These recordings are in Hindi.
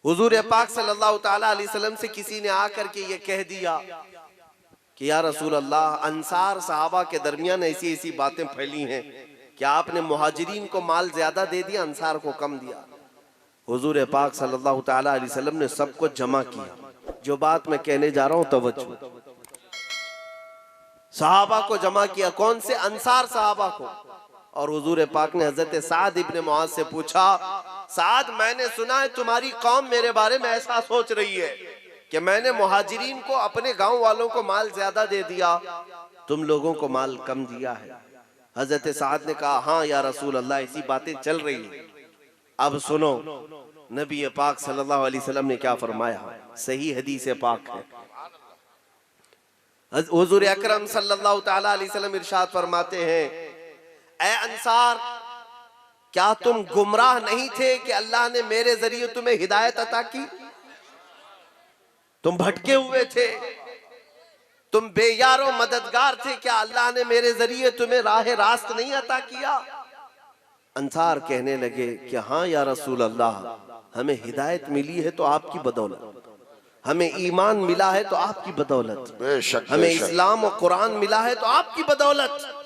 हुजूर पाक सल्लल्लाहु ताला अलैहि वसल्लम से किसी ने आकर के ये कह दिया कि या रसूल अल्लाह, अंसार सहाबा के दरमियान ऐसी ऐसी बातें फैली हैं कि आपने मुहाजिरीन को माल ज्यादा दे दिया, अंसार को कम दिया। हुजूर पाक सल्लल्लाहु ताला अलैहि वसल्लम ने सबको जमा किया। जो बात मैं कहने जा रहा हूं तवज्जो, सहाबा को जमा किया। कौन से? अंसार सहाबा को। और हुजूर पाक ने हजरत साद इब्ने मुआज से पूछा, साद, मैंने सुना है तुम्हारी कौम मेरे बारे में ऐसा सोच रही है कि मैंने मुहाजिरीन को, अपने गांव वालों को माल ज्यादा दे दिया, तुम लोगों को माल कम दिया है। हजरत साद ने कहा, हाँ या रसूल अल्लाह, ऐसी बातें चल रही हैं। अब सुनो नबी पाक सल्लल्लाहु अलैहि वसल्लम ने क्या फरमाया। सही हदीस पाक है। हुजूर अकरम सल्लल्लाहु ताला अलैहि वसल्लम इरशाद फरमाते हैं, ऐ अंसार, क्या तुम गुमराह नहीं थे कि अल्लाह ने मेरे जरिए तुम्हें हिदायत अता की? तुम भटके हुए थे, तुम बेयारो मददगार थे, क्या अल्लाह ने मेरे जरिए तुम्हें राह रास्त नहीं अता किया? अंसार कहने लगे कि हाँ या रसूल अल्लाह, हमें हिदायत मिली है तो आपकी बदौलत, हमें ईमान मिला है तो आपकी बदौलत, हमें इस्लाम और कुरान मिला है तो आपकी बदौलत।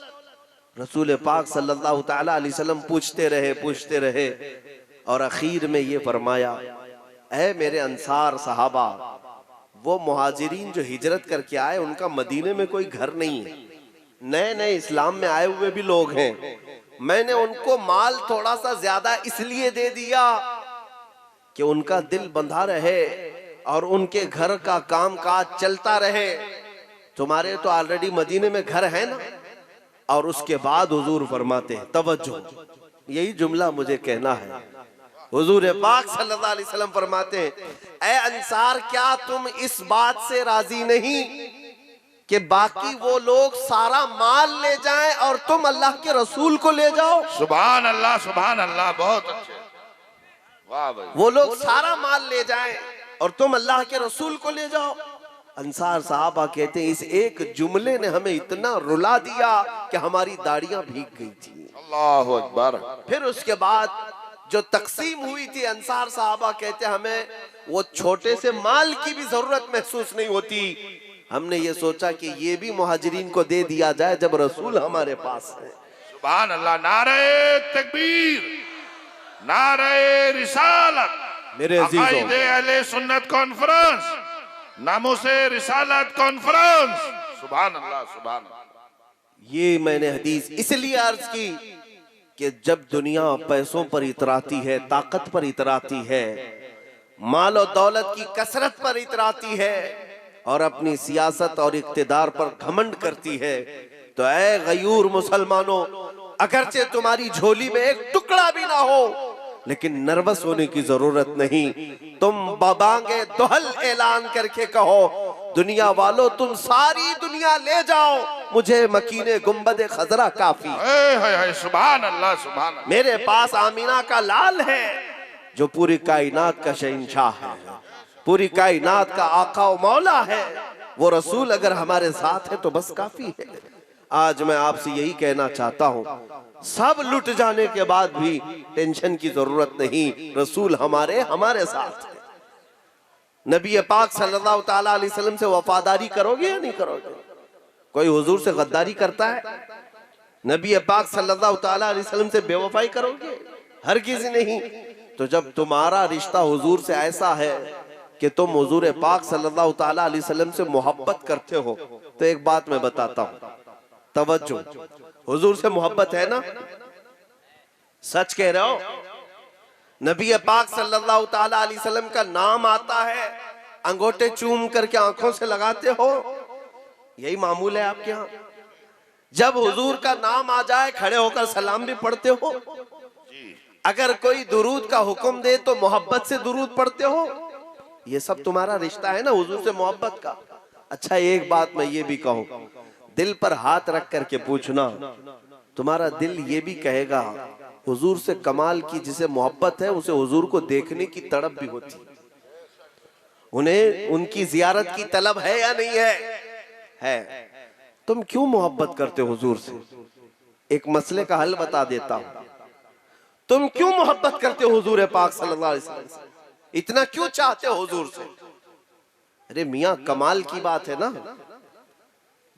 रसूल पाक सल्लल्लाहु ताला अलैहि वसल्लम पूछते रहे और आखिर में ये फरमाया, ऐ मेरे अंसार सहाबा, वो मुहाजिरीन जो हिजरत करके आए, उनका मदीने में कोई घर नहीं है, नए नए इस्लाम में आए हुए भी लोग हैं। मैंने उनको माल थोड़ा सा ज्यादा इसलिए दे दिया कि उनका दिल बंधा रहे और उनके घर का काम काज चलता रहे। तुम्हारे तो ऑलरेडी मदीने में घर है ना। और उसके बाद हुजूर फरमाते हैं, तवज्जो, यही जुमला मुझे कहना है। हुजूर पाक सल्लल्लाहु अलैहि वसल्लम फरमाते हैं, ऐ अंसार, क्या तुम इस बात से राजी नहीं कि बाकी वो लोग सारा माल ले जाएं और तुम अल्लाह के रसूल को ले जाओ? सुभान अल्लाह, सुभान अल्लाह, बहुत अच्छे, वाह भाई। वो लोग सारा माल ले जाएं और तुम अल्लाह के रसूल को ले जाओ। अंसार साहबा कहते हैं, इस एक जुमले ने हमें इतना रुला दिया कि हमारी दाढ़ियां भीग गई थी। अल्लाह अकबर। फिर उसके बाद जो तकसीम हुई थी, अंसार साहबा कहते हैं, हमें वो छोटे से माल की भी जरूरत महसूस नहीं होती। हमने ये सोचा कि ये भी मुहाजिरीन को दे दिया जाए जब रसूल हमारे पास है। सुभान अल्लाह, नारे तकबीर, नारे रिसालत। मेरे अजीजों, अहले सुन्नत कॉन्फ्रेंस, नामोसे रिसालत कॉन्फ्रेंस, सुभान अल्लाह, सुभान अल्लाह। ये मैंने हदीस इसलिए अर्ज की कि जब दुनिया पैसों पर इतराती है, ताकत पर इतराती है, माल और दौलत की कसरत पर इतराती है और अपनी सियासत और इक्तिदार पर घमंड करती है, तो ऐ गयूर मुसलमानों, अगरचे तुम्हारी झोली में एक टुकड़ा भी ना हो, लेकिन नर्वस होने की जरूरत नहीं। तुम बाबांगे दोहल ऐलान करके कहो, दुनिया वालों, तुम सारी दुनिया ले जाओ, मुझे मकीने गुंबदे खजरा काफी। सुभान अल्लाह, सुभान अल्लाह। मेरे पास आमीना का लाल है जो पूरी कायनात का शहंशाह है, पूरी कायनात का आका और मौला है। वो रसूल अगर हमारे साथ है तो बस काफी है। आज मैं आपसे यही कहना चाहता हूँ, सब लुट जाने के बाद भी टेंशन की जरूरत नहीं, रसूल हमारे साथ है। नबी पाक सल्लल्लाहु ताला अलैहि वसल्लम से वफादारी करोगे या नहीं करोगे? कोई हुजूर से गद्दारी करता है? नबी पाक सल्लल्लाहु ताला अलैहि वसल्लम से बेवफाई करोगे? हर किसी नहीं। तो जब तुम्हारा रिश्ता हुजूर से ऐसा है कि तुम हुजूर पाक सल्लल्लाहु ताला अलैहि वसल्लम से मोहब्बत करते हो, तो एक बात मैं बताता हूँ, तवज्जो, हुजूर से मोहब्बत है ना? सच कह रहे हो? नबी पाक सल्लल्लाहु ताला अलैहि वसल्लम का नाम आता है, अंगूठे चूम करके आंखों से लगाते हो, यही मामूल है आपके यहाँ? जब हुजूर का नाम आ जाए खड़े होकर सलाम भी पढ़ते हो? अगर कोई दुरूद का हुक्म दे तो मोहब्बत से दुरूद पढ़ते हो? ये सब तुम्हारा रिश्ता है ना हुजूर से मोहब्बत का। अच्छा, एक बात मैं ये भी कहूँ, दिल पर हाथ रख करके पूछना, तुम्हारा दिल ये भी कहेगा हुजूर से कमाल की जिसे मोहब्बत है उसे हुजूर को देखने की तड़प भी होती, उन्हें उनकी जियारत की तलब है या नहीं है? है। तुम क्यों मोहब्बत करते हो हुजूर से? एक मसले का हल बता देता हूं। तुम क्यों मोहब्बत करते हो हुजूर पाक सल्लल्लाहु अलैहि वसल्लम से? इतना क्यों चाहते हो हुजूर से? अरे मियां, कमाल की बात है ना।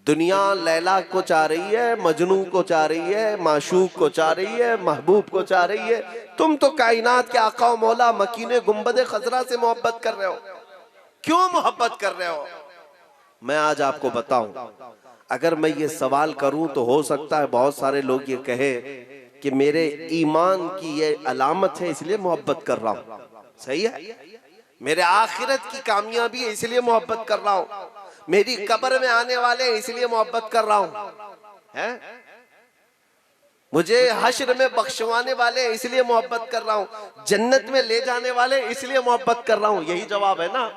दुनिया लैला को चाह रही है, मजनू को चाह रही है, माशूक को चाह रही है, महबूब को चाह रही है। तुम तो कायनात के आका मौला मकीने गुंबद खजरा से मोहब्बत कर रहे हो। क्यों मोहब्बत कर रहे हो? मैं आज आपको बताऊं, अगर मैं ये सवाल करूं तो हो सकता है बहुत सारे लोग ये कहे कि मेरे ईमान की ये अलामत है इसलिए मोहब्बत कर रहा हूं। सही है, मेरे आखिरत की कामयाबी है इसलिए मोहब्बत कर रहा हूं, मेरी कब्र में आने वाले हैं इसलिए मोहब्बत कर रहा हूं, है मुझे हश्र में बख्शवाने वाले हैं इसलिए मोहब्बत कर रहा हूं, जन्नत में ले जाने वाले इसलिए मोहब्बत कर रहा हूं। यही जवाब है ना।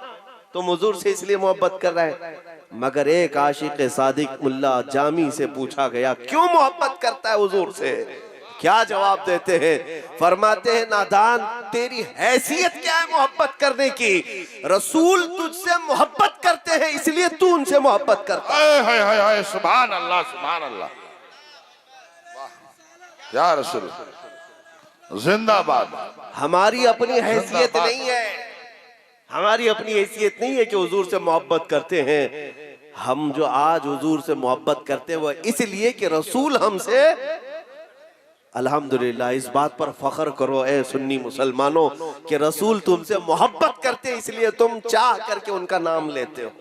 तो हुजूर से इसलिए मोहब्बत कर रहे हैं। मगर एक आशिक सादिक मुल्ला जामी से पूछा गया, क्यों मोहब्बत करता है हुजूर से? क्या जवाब देते हैं? फरमाते हैं, नादान, तेरी हैसियत क्या है मोहब्बत करने की? रसूल तुझसे मोहब्बत करते हैं इसलिए तू उनसे मोहब्बत करता है। सुभान अल्लाह, सुभान अल्लाह, या रसूल जिंदाबाद। हमारी अपनी हैसियत नहीं है, हमारी अपनी हैसियत नहीं है कि हुजूर से मोहब्बत करते हैं। हम जो आज हुजूर से मोहब्बत करते हैं वो इसलिए कि रसूल हमसे, अल्हम्दुलिल्लाह, इस बात पर फख्र करो ए सुन्नी मुसलमानों कि रसूल तुमसे मोहब्बत करते इसलिए तुम चाह करके उनका नाम लेते हो।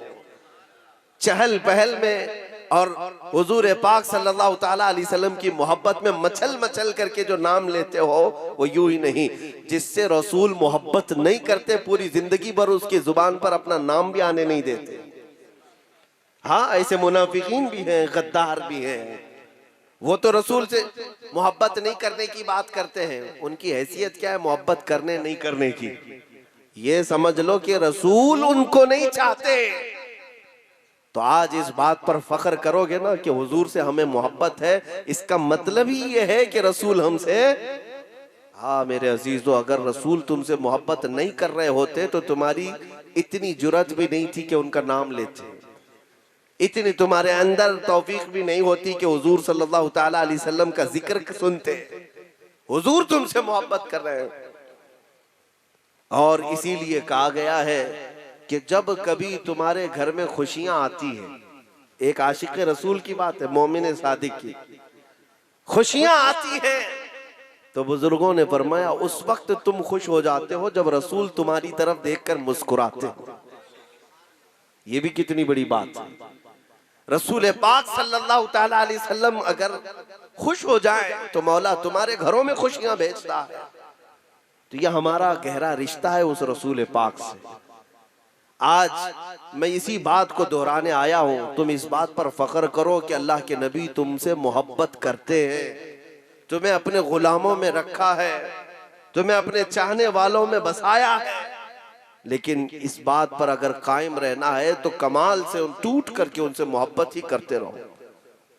चहल पहल में और हुजूर पाक सल्लल्लाहु ताला अलैहि वसल्लम की मोहब्बत में मचल मचल करके जो नाम लेते हो वो यूं ही नहीं। जिससे रसूल मोहब्बत नहीं करते पूरी जिंदगी भर उसकी जुबान पर अपना नाम भी आने नहीं देते। हाँ, ऐसे मुनाफिकीन भी हैं, गद्दार भी हैं। वो तो रसूल से मोहब्बत नहीं करने की बात करते हैं। उनकी हैसियत क्या है मोहब्बत करने नहीं करने की? ये समझ लो कि रसूल उनको नहीं चाहते। तो आज इस बात पर फख्र करोगे ना कि हुजूर से हमें मोहब्बत है, इसका मतलब ही ये है कि रसूल हमसे, हाँ मेरे अजीजों, अगर रसूल तुमसे मोहब्बत नहीं कर रहे होते तो तुम्हारी इतनी जुर्रत भी नहीं थी कि उनका नाम लेते, इतनी तुम्हारे अंदर तौफीक भी नहीं होती कि हुजूर सल्लल्लाहु ताला अलैहि वसल्लम का जिक्र सुनते। हुजूर तुमसे मोहब्बत कर रहे हैं। और इसीलिए कहा गया है कि जब कभी तुम्हारे घर में खुशियां आती हैं, एक आशिक रसूल की बात है, मोमिन सादिक की, खुशियां आती हैं तो बुजुर्गों ने फरमाया उस वक्त तुम खुश हो जाते हो जब रसूल तुम्हारी तरफ देखकर मुस्कुराते हो। ये भी कितनी बड़ी बात है। रसूल पाक सल्लल्लाहु ताला अलैहि वसल्लम अगर खुश हो जाए तो मौला तुम्हारे घरों में खुशियां भेजता है। तो यह हमारा गहरा रिश्ता है उस रसूल पाक से। आज मैं इसी बात को दोहराने आया हूं, तुम इस बात पर फख्र करो कि अल्लाह के नबी तुमसे मोहब्बत करते हैं, तुम्हें अपने गुलामों में रखा है, तुम्हें अपने चाहने वालों में बसाया है। लेकिन इस बात पर अगर कायम रहना है तो कमाल से टूट करके उनसे मोहब्बत ही करते रहो।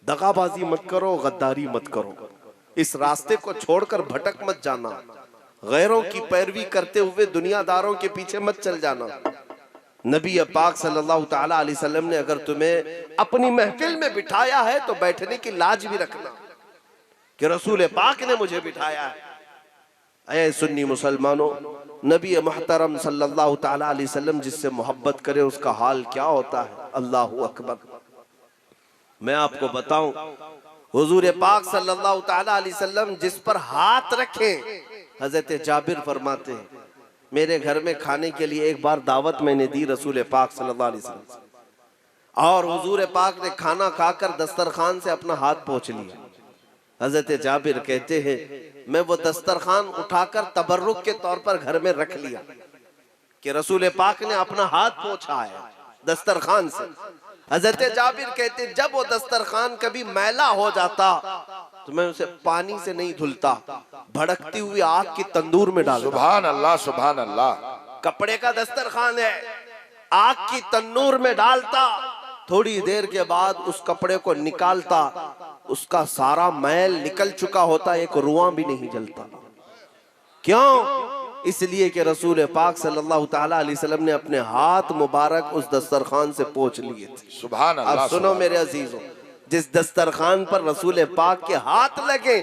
दगाबाजी मत करो, गद्दारी मत करो, इस रास्ते को छोड़कर भटक मत जाना, गैरों की पैरवी करते हुए दुनियादारों के पीछे मत चल जाना। नबी पाक सल्लल्लाहु ताला अलैहि वसल्लम ने अगर तुम्हें अपनी महफिल में बिठाया है तो बैठने की लाज भी रखना कि रसूल पाक ने मुझे बिठाया है। ऐ सुन्नी मुसलमानों, नबी मुहतरम सल्लल्लाहु ताला अलैहि वसल्लम जिससे मोहब्बत करे उसका हाल क्या होता है। अल्लाहु अकबर। मैं आपको बताऊं, हुजूर पाक सल्लल्लाहु ताला अलैहि वसल्लम जिस पर हाथ रखे, हजरत जाबिर फरमाते हैं मेरे घर में खाने के लिए एक बार दावत मैंने दी रसूल पाक सल्लल्लाहु अलैहि वसल्लम, और हुजूर पाक ने खाना खाकर दस्तरखान से अपना हाथ पोंछ लिया। हजरत जाबिर कहते हैं मैं वो दस्तरखान उठाकर तबर्रुक के तौर पर घर में रख लिया कि रसूल पाक ने अपना हाथ पोंछा है दस्तरखान से। हजरत जाबिर कहते जब वो दस्तरखान कभी मैला हो जाता तो मैं उसे पानी से नहीं धुलता, भड़कती हुई आग की तंदूर में डालता। सुभान अल्लाह, सुभान अल्लाह। कपड़े का दस्तरखान है, आग की तंदूर में डालता, थोड़ी देर के बाद उस कपड़े को निकालता, उसका सारा मैल निकल चुका होता, एक रुआं भी नहीं जलता। क्यों? इसलिए कि रसूल पाक सल्लल्लाहु ताला अलैहि वसल्लम ने अपने हाथ मुबारक उस दस्तरखान से पोंछ लिए थे। सुभान अल्लाह। अब सुनो मेरे अजीजों, जिस दस्तरखान पर रसूल पाक के हाथ लगे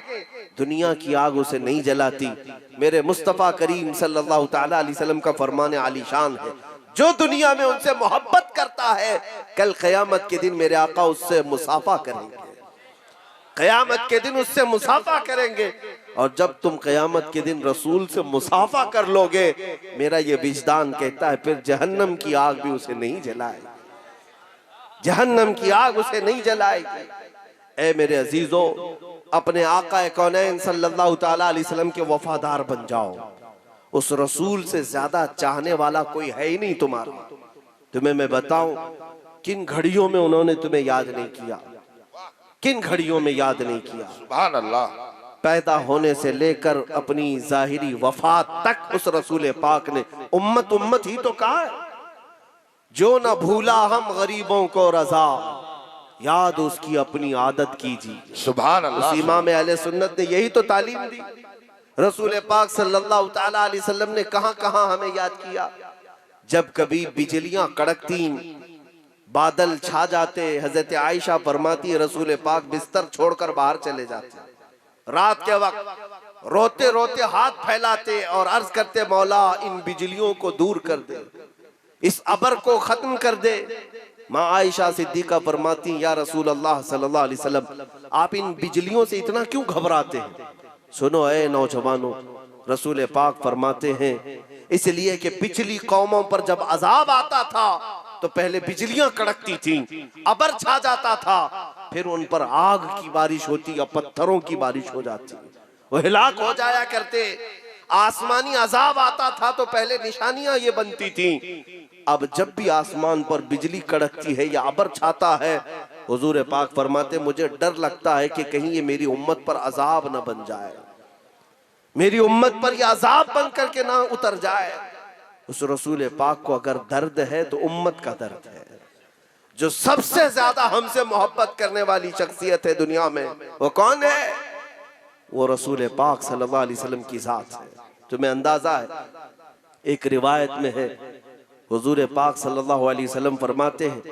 दुनिया की आग उसे नहीं जलाती। मेरे मुस्तफ़ा करीम सल्लल्लाहु ताला अलैहि वसल्लम का फरमाने आलीशान है, जो दुनिया में उनसे मोहब्बत करता है, कल क़यामत के दिन मेरे आका उससे मुसाफा करेंगे, क़यामत के दिन उससे मुसाफा करेंगे। और जब तुम क़यामत के दिन रसूल से मुसाफा कर लोगे, मेरा ये विजदान कहता है फिर जहन्नम की आग भी उसे नहीं जलाएगी, जहन्नम की आग उसे नहीं जलाएगी। ऐ मेरे अजीजों, अपने आका कौनैन सल्लल्लाहु ताला अलैहि वसल्लम के वफादार बन जाओ। उस रसूल से ज्यादा चाहने वाला कोई है ही नहीं तुम्हारा। तुम्हें मैं बताऊं किन घड़ियों में उन्होंने तुम्हें याद नहीं किया, किन घड़ियों में याद नहीं किया। सुभान अल्लाह। पैदा होने से लेकर अपनी जाहिरी वफात तक उस रसूल पाक ने उम्मत उम्मत ही तो कहा है। जो न भूला हम गरीबों को रजा, याद उसकी अपनी आदत कीजिए। सुभान अल्लाह। उस इमाम अहले सुन्नत ने यही तो तालीम दी। रसूल पाक सल्लल्लाहु ताला अलैहि वसल्लम ने कहां कहां हमें याद किया। जब कभी बिजलियां कड़कती, बादल छा जाते, हजरत आयशा फरमाती रसूल पाक बिस्तर छोड़कर बाहर चले जाते, रात के वक्त रोते रोते हाथ फैलाते और अर्ज करते मौला इन बिजलियों को दूर कर दे, इस अबर को खत्म कर दे। माँ आयशा सिद्दीका फरमाती या रसूल अल्लाह सल्लल्लाहु अलैहि वसल्लम, आप इन बिजलियों से इतना क्यों घबराते हैं? सुनो ऐ नौजवानों, रसूल पाक फरमाते हैं इसलिए कि पिछली कौमों पर जब अजाब आता था तो पहले बिजलियां कड़कती थीं, अबर छा जाता था, फिर उन पर आग की बारिश होती या पत्थरों की बारिश हो जाती, वो हिलाक हो जाया करते। आसमानी अजाब आता था तो पहले निशानियां ये बनती थीं। अब जब भी आसमान पर बिजली कड़कती है या अबर छाता है, हुजूर पाक फरमाते मुझे डर लगता है कि कहीं ये मेरी उम्मत पर अजाब न बन जाए, मेरी उम्मत पर यह अजाब बन करके ना उतर जाए। उस रसूल पाक को अगर दर्द है तो उम्मत का दर्द है। जो सबसे ज्यादा हमसे मोहब्बत करने वाली शख्सियत है दुनिया में, वो कौन है? वो रसूल पाक सल्लल्लाहु अलैहि वसल्लम की जात है। तुम्हें अंदाजा है, एक रिवायत में है हुजूर पाक सल्लल्लाहु अलैहि वसल्लम फरमाते हैं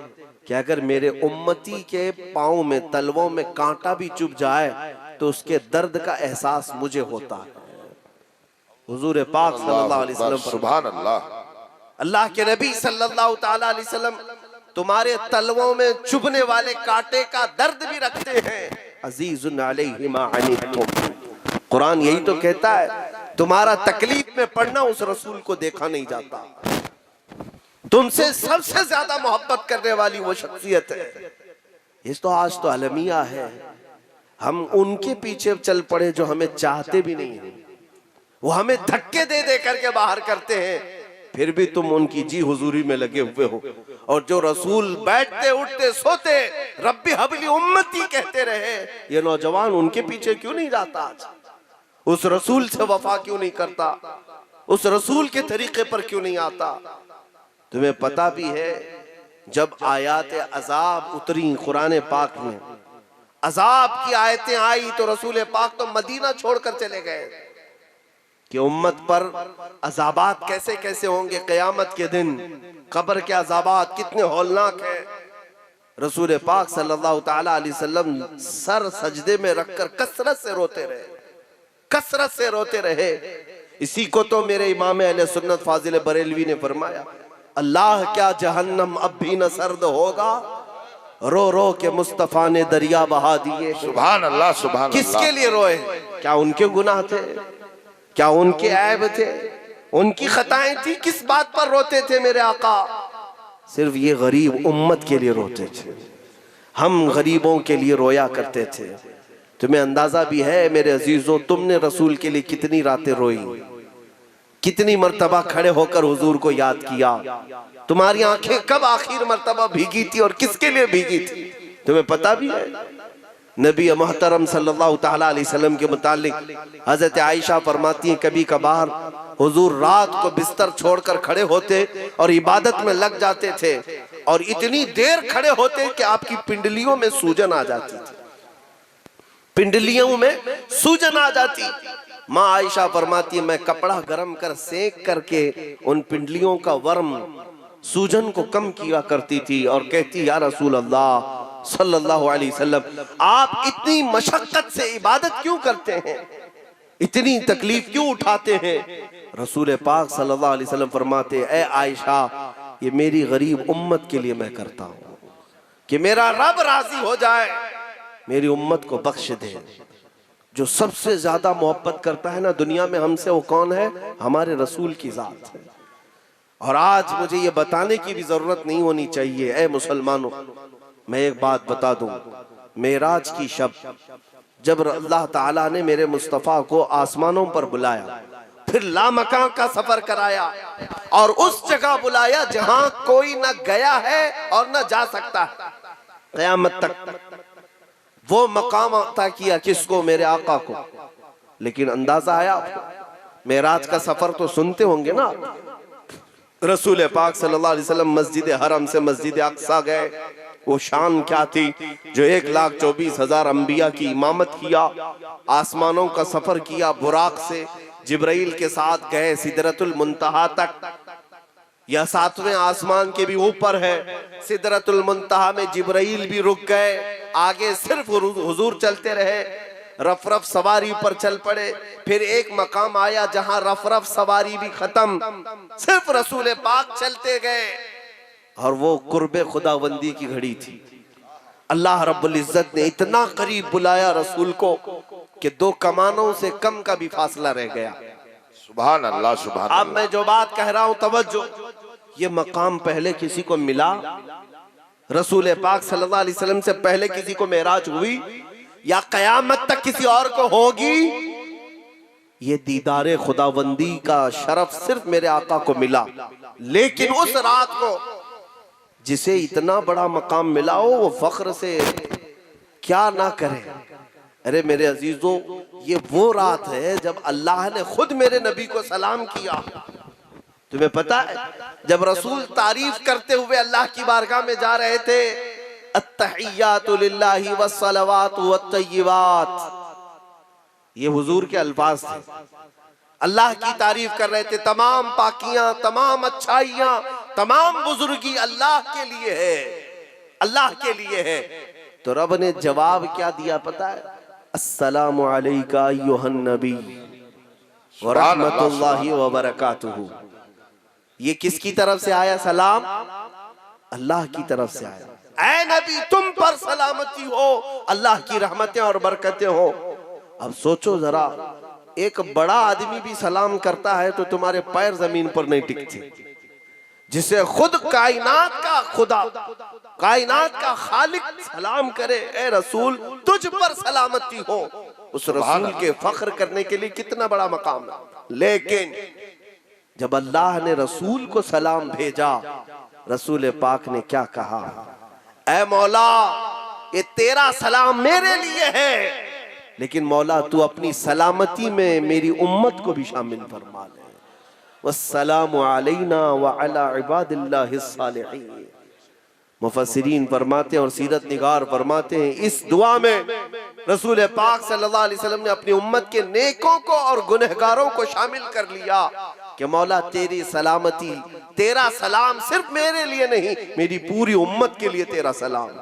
कि अगर मेरे उम्मती के पाँव में, तलवों में कांटा भी चुभ जाए तो उसके दर्द का एहसास मुझे होता है। हुजूर पाक सल्लल्लाहु अलैहि वसल्लम, सुभान अल्लाह। अल्लाह के नबी सल्लल्लाहु ताला अलैहि वसल्लम तुम्हारे तलवों में चुभने वाले कांटे का दर्द भी रखते हैं। अजीजुन अलैहि मा अनितुम, कुरान यही तो कहता है, तुम्हारा तकलीफ में पड़ना उस रसूल को देखा नहीं जाता। तुमसे सबसे ज्यादा मोहब्बत करने वाली वो शख्सियत है। इस तो आज तो अलमिया है, हम उनके पीछे चल पड़े जो हमें चाहते भी नहीं है, वो हमें धक्के दे दे करके बाहर करते हैं, फिर भी तुम उनकी जी हुजूरी में लगे हुए हो। और जो रसूल बैठते उठते सोते रब्बी हबली उम्मती कहते रहे, ये नौजवान उनके पीछे क्यों नहीं जाता? आज उस रसूल से वफा क्यों नहीं करता? उस रसूल के तरीके पर क्यों नहीं आता? तुम्हें पता भी है जब आयात अजाब उतरी कुरान पाक में, अजाब की आयतें आई तो रसूल पाक तो मदीना छोड़कर चले गए कि उम्मत पर अजाबात कैसे कैसे होंगे क़यामत के दिन, कब्र के अजाबात कितने हौलनाक हैं। रसूल पाक सल्लल्लाहु ताला अलैहि वसल्लम सर सजदे में रखकर कसरत से रोते रहे, कसरत से रोते रहे। इसी को तो मेरे इमाम अहले सुन्नत फाजिल बरेलवी ने फरमाया, अल्लाह क्या जहन्नम अब भी न सर्द होगा, रो रो के मुस्तफा ने दरिया बहा दिए। सुभान अल्लाह, सुभान अल्लाह। किसके लिए रोए? क्या उनके गुनाह थे? क्या उनके ऐब थे? उनकी खताएं थी? किस बात पर रोते थे मेरे आका? सिर्फ ये गरीब उम्मत के लिए रोते थे, हम गरीबों के लिए रोया करते थे। तुम्हें अंदाजा भी है मेरे अजीजों, तुमने रसूल के लिए कितनी रातें रोई, कितनी मर्तबा खड़े होकर हुजूर को याद किया। तुम्हारी आंखें कब आखिर मर्तबा भीगी थी और किसके लिए भीगी थी? तुम्हें पता भी है? नबी मोहतरम सल्लल्लाहु ताला अलैहि वसल्लम के मुतालिक हजरत आयशा फरमाती हैं कभी कभार हुजूर रात को बिस्तर छोड़कर खड़े होते और इबादत में लग जाते थे, और इतनी देर खड़े होते कि आपकी पिंडलियों में सूजन आ जाती थी, पिंडलियों में सूजन आ जाती। माँ आयशा फरमाती है मैं कपड़ा गर्म कर सेक करके उन पिंडलियों का वर्म, सूजन को कम किया करती थी और कहती या रसूल अल्लाह सल्लल्लाहु अलैहि वसल्लम, आप इतनी मशक्कत से इबादत क्यों करते हैं, इतनी तकलीफ क्यों उठाते हैं? रसूल पाक सल्लल्लाहु अलैहि वसल्लम फरमाते, ए आयशा, ये मेरी गरीब उम्मत के लिए मैं करता हूँ कि मेरा रब राजी हो जाए, मेरी उम्मत को बख्श दे। जो सबसे ज्यादा मोहब्बत करता है ना दुनिया में हमसे, वो कौन है? हमारे रसूल की जात है। और आज मुझे ये बताने की भी जरूरत नहीं होनी चाहिए, ए मुसलमानों, मैं एक बात बता दूं, मेराज की शब जब अल्लाह ताला ने मेरे मुस्तफ़ा को आसमानों पर बुलाया, फिर लामकां का सफर कराया और उस जगह बुलाया जहां कोई न गया है और न जा सकता है क़यामत तक, वो मकाम अता किया किसको? मेरे आका को। लेकिन अंदाजा आया, मेराज का सफर तो सुनते होंगे ना, रसूल पाक सल्लल्लाहु अलैहि वसल्लम मस्जिद हरम से मस्जिद अक्सा गए, वो शान क्या थी जो 1,24,000 अंबिया की इमामत किया, आसमानों का सफर किया, बुराक से जिब्राइल के साथ गए सिदरतुल मुंतहा तक, या 7वें आसमान के भी ऊपर है, सिदरतुल मुंतहा में जिब्राइल भी रुक गए, आगे सिर्फ हुजूर चलते रहे, रफ रफ सवारी पर चल पड़े। फिर एक मकाम आया जहां रफ रफ सवारी भी खत्म, सिर्फ रसूल पाक चलते गए, और वो कुर्बे खुदाबंदी की घड़ी थी। अल्लाह रब्बुल इज्जत ने इतना करीब बुलाया रसूल को कि 2 कमानों से कम का भी फासला रह गया। सुभान अल्लाह, सुभान अब अल्लाह। मैं जो बात कह रहा हूं, तवज्जो, ये मकाम पहले किसी को मिला? रसूल पाक सल्लल्लाहु अलैहि वसल्लम से पहले किसी को मेराज हुई या कयामत तक किसी और को होगी? ये दीदारे खुदाबंदी का शरफ सिर्फ मेरे आका को मिला। लेकिन उस रात को जिसे इतना बड़ा मकाम मिला हो, वो फख्र से क्या ना करे। अरे मेरे अजीजों, ये वो रात है जब अल्लाह ने खुद मेरे नबी को सलाम किया। तुम्हें पता है, जब रसूल तारीफ करते हुए अल्लाह की बारगाह में जा रहे थे, अत्तहियातु लिल्लाहि वस्सलावातु वत्तय्यिबात, ये हुजूर के अल्फाज थे। अल्लाह की तारीफ कर रहे थे, तमाम पाकियां, तमाम अच्छाइयां, तमाम बुजुर्गी अल्लाह के लिए है, अल्लाह के लिए है। तो रब ने जवाब क्या दिया पता है? अस्सलामु अलैका अय्युहन नबी व रहमतुल्लाहि व बरकातुहू। ये किसकी तरफ से आया सलाम? अल्लाह की तरफ से आया। ऐ नबी, तुम पर सलामती हो, अल्लाह की रहमतें और बरकतें हो। अब सोचो जरा, एक बड़ा आदमी भी सलाम करता है तो तुम्हारे पैर जमीन पर नहीं टिकते, जिसे खुद कायनात का खुदा, कायनात का खालिक सलाम करे, ए रसूल तुझ पर सलामती हो, उस रसूल के फख्र करने के लिए कितना बड़ा मकाम है। लेकिन जब अल्लाह ने रसूल को सलाम भेजा, रसूल पाक ने क्या कहा? ऐ मौला, ये तेरा सलाम मेरे लिए है, लेकिन मौला तू अपनी सलामती में मेरी उम्मत को भी शामिल फरमा ले। वस्सलामु अलैना व अला इबादिल्लाहिस सालिहीन। मुफस्सिरीन फरमाते हैं और सीरत निगार फरमाते हैं, इस दुआ में रसूल पाक सल्लल्लाहु अलैहि वसल्लम ने अपनी उम्मत के नेकों को और गुनहगारों को शामिल कर लिया कि मौला तेरी सलामती, तेरा सलाम सिर्फ मेरे लिए नहीं, मेरी पूरी उम्मत के लिए तेरा सलाम।